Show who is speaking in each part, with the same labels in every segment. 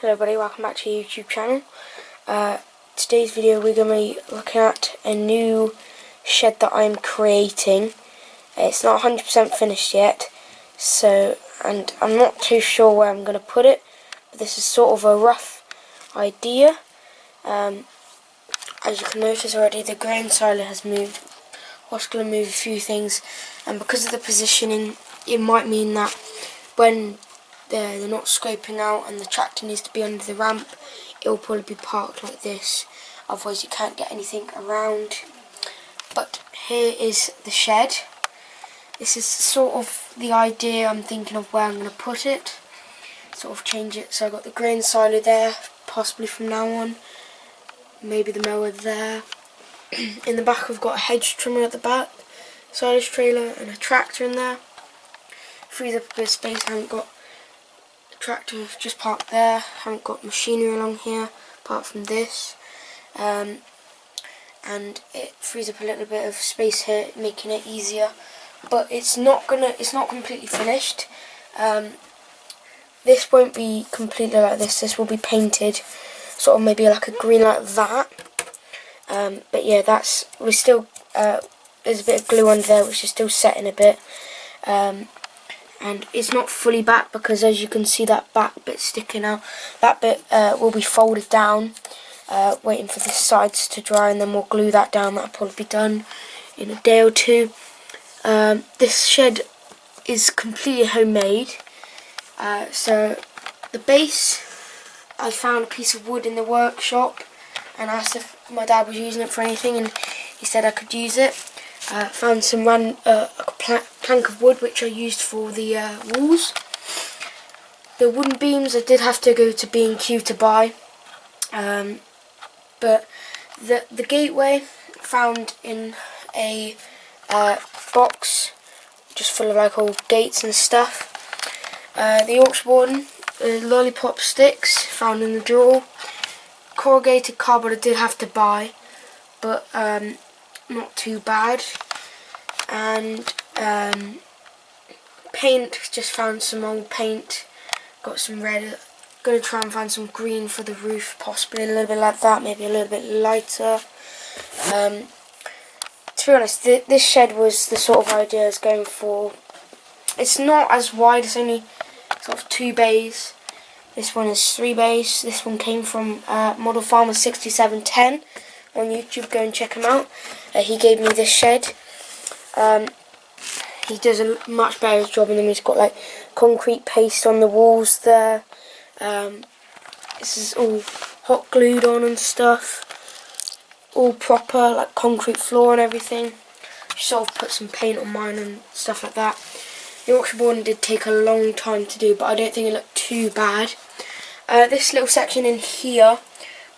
Speaker 1: Hello everybody, welcome back to your YouTube channel. Today's video we're going to be looking at a new shed that I'm creating. It's not 100% finished yet, and I'm not too sure where I'm going to put it, but this is sort of a rough idea. As you can notice already, the grain silo has moved. I'm just going to move a few things, and because of the positioning, it might mean that when they're not scraping out and the tractor needs to be under the ramp, it will probably be parked like this, otherwise you can't get anything around. But here is the shed. This is sort of the idea I'm thinking of where I'm going to put it, sort of change it. So I've got the grain silo there, possibly from now on, maybe the mower there. In the back we've got a hedge trimmer at the back, silage trailer and a tractor in there. Frees up a bit of space. I haven't got tractor just parked there, haven't got machinery along here apart from this, and it frees up a little bit of space here, making it easier, but it's not completely finished. This won't be completely like this will be painted sort of maybe like a green like that, but yeah, we're still there's a bit of glue under there which is still setting a bit, and it's not fully back because, as you can see, that back bit sticking out. That bit will be folded down, waiting for the sides to dry, and then we'll glue that down. That'll probably be done in a day or two. This shed is completely homemade. So the base, I found a piece of wood in the workshop and asked if my dad was using it for anything, and he said I could use it. Found some a plank of wood which I used for the walls. The wooden beams I did have to go to B&Q to buy, but the gateway found in a box just full of like old gates and stuff. The Yorkshire board, lollipop sticks found in the drawer. Corrugated cardboard I did have to buy, but not too bad. And paint, just found some old paint, got some red. Gonna try and find some green for the roof, possibly a little bit like that, maybe a little bit lighter. To be honest, this shed was the sort of idea I was going for. It's not as wide, it's only sort of 2 bays. This one is 3 bays. This one came from Model Farmer 6710 on YouTube. Go and check him out. He gave me this shed. He does a much better job, and then he's got like concrete paste on the walls there. This is all hot glued on and stuff. All proper, like concrete floor and everything. Sort of put some paint on mine and stuff like that. The Yorkshire boarding did take a long time to do, but I don't think it looked too bad. This little section in here,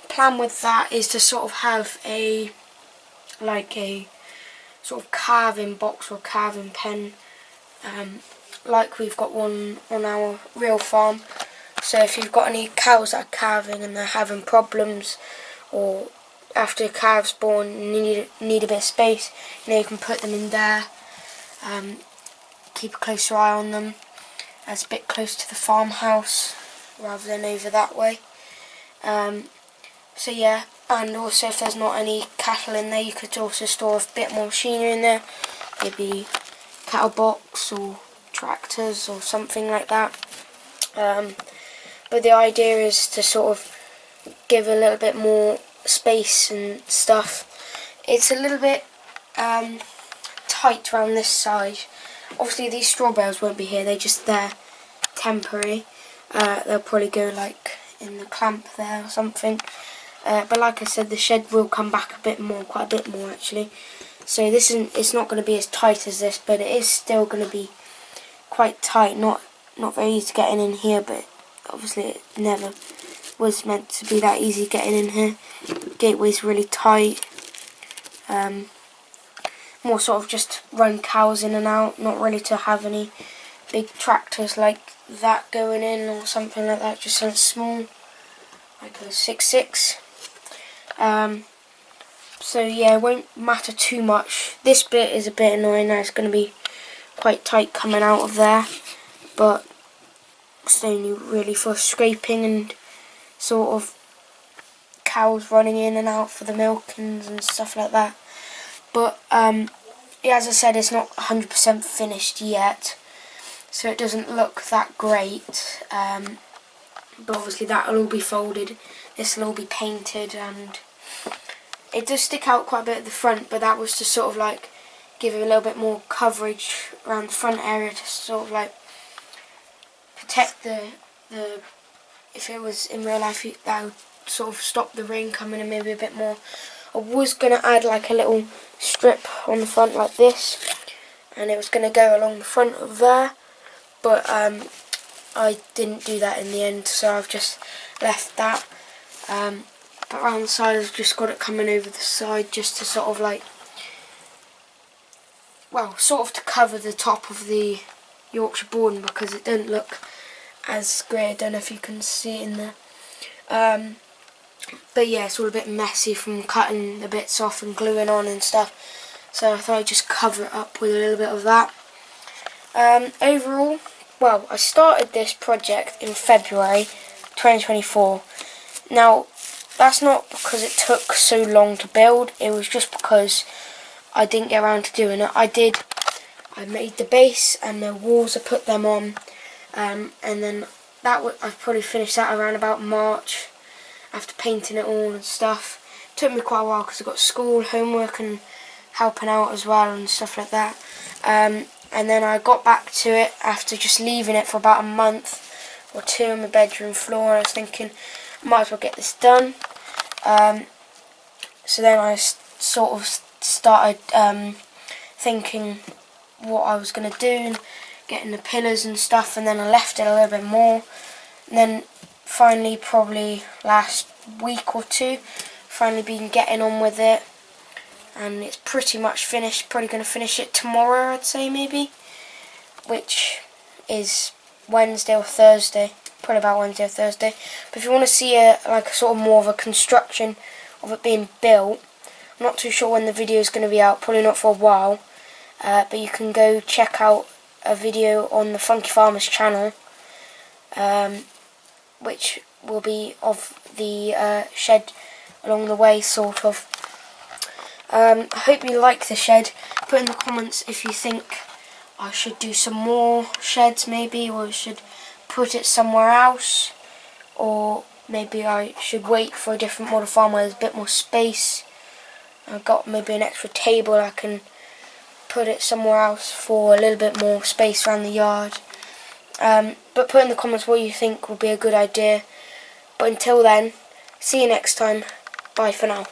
Speaker 1: the plan with that is to sort of have a sort of carving box or carving pen, like we've got one on our real farm. So if you've got any cows that are calving and they're having problems, or after a calf's born and need a bit of space, you can put them in there. Keep a closer eye on them, as a bit close to the farmhouse rather than over that way. So yeah, and also if there's not any cattle in there, you could also store a bit more machinery in there, maybe cattle box or tractors or something like that. But the idea is to sort of give a little bit more space and stuff. It's a little bit tight around this side. Obviously these straw bales won't be here, they're just there temporary. They'll probably go like in the clamp there or something. But like I said, the shed will come back a bit more, quite a bit more actually. So it's not going to be as tight as this, but it is still going to be quite tight. Not very easy getting in here, but obviously it never was meant to be that easy getting in here. Gateway's really tight. More sort of just run cows in and out, not really to have any big tractors like that going in or something like that, just something small like a 6.6. So yeah, it won't matter too much. This bit is a bit annoying now, it's going to be quite tight coming out of there, but it's only really for scraping and sort of cows running in and out for the milkings and stuff like that. But yeah, as I said, it's not 100% finished yet, so it doesn't look that great. But obviously that'll all be folded, this will all be painted, and it does stick out quite a bit at the front, but that was to sort of like give it a little bit more coverage around the front area to sort of like protect the if it was in real life, that would sort of stop the rain coming in maybe a bit more. I was going to add like a little strip on the front like this, and it was going to go along the front of there, but I didn't do that in the end, so I've just left that. But around the side I've just got it coming over the side just to sort of like, well, sort of to cover the top of the Yorkshire boarding, because it didn't look as great. I don't know if you can see in there. But yeah, it's all a bit messy from cutting the bits off and gluing on and stuff, so I thought I'd just cover it up with a little bit of that. Overall, well, I started this project in February 2024. Now, that's not because it took so long to build, it was just because I didn't get around to doing it. I made the base and the walls, I put them on, and then I've probably finished that around about March, after painting it all and stuff. It took me quite a while because I got school, homework and helping out as well and stuff like that. And then I got back to it after just leaving it for about a month or two on the bedroom floor, and I was thinking I might as well get this done. So then I sort of started thinking what I was going to do and getting the pillars and stuff, and then I left it a little bit more, and then finally, probably last week or two, finally been getting on with it, and it's pretty much finished. Probably going to finish it tomorrow, I'd say, maybe, which is Wednesday or Thursday, probably about Wednesday or Thursday. But if you want to see like a sort of more of a construction of it being built, I'm not too sure when the video is going to be out, probably not for a while, but you can go check out a video on the Funky Farmers channel, which will be of the shed along the way, sort of. I hope you like the shed. Put in the comments if you think I should do some more sheds maybe, or I should put it somewhere else, or maybe I should wait for a different model farm where there's a bit more space. I've got maybe an extra table, I can put it somewhere else for a little bit more space around the yard. But put in the comments what you think would be a good idea. But until then, see you next time. Bye for now.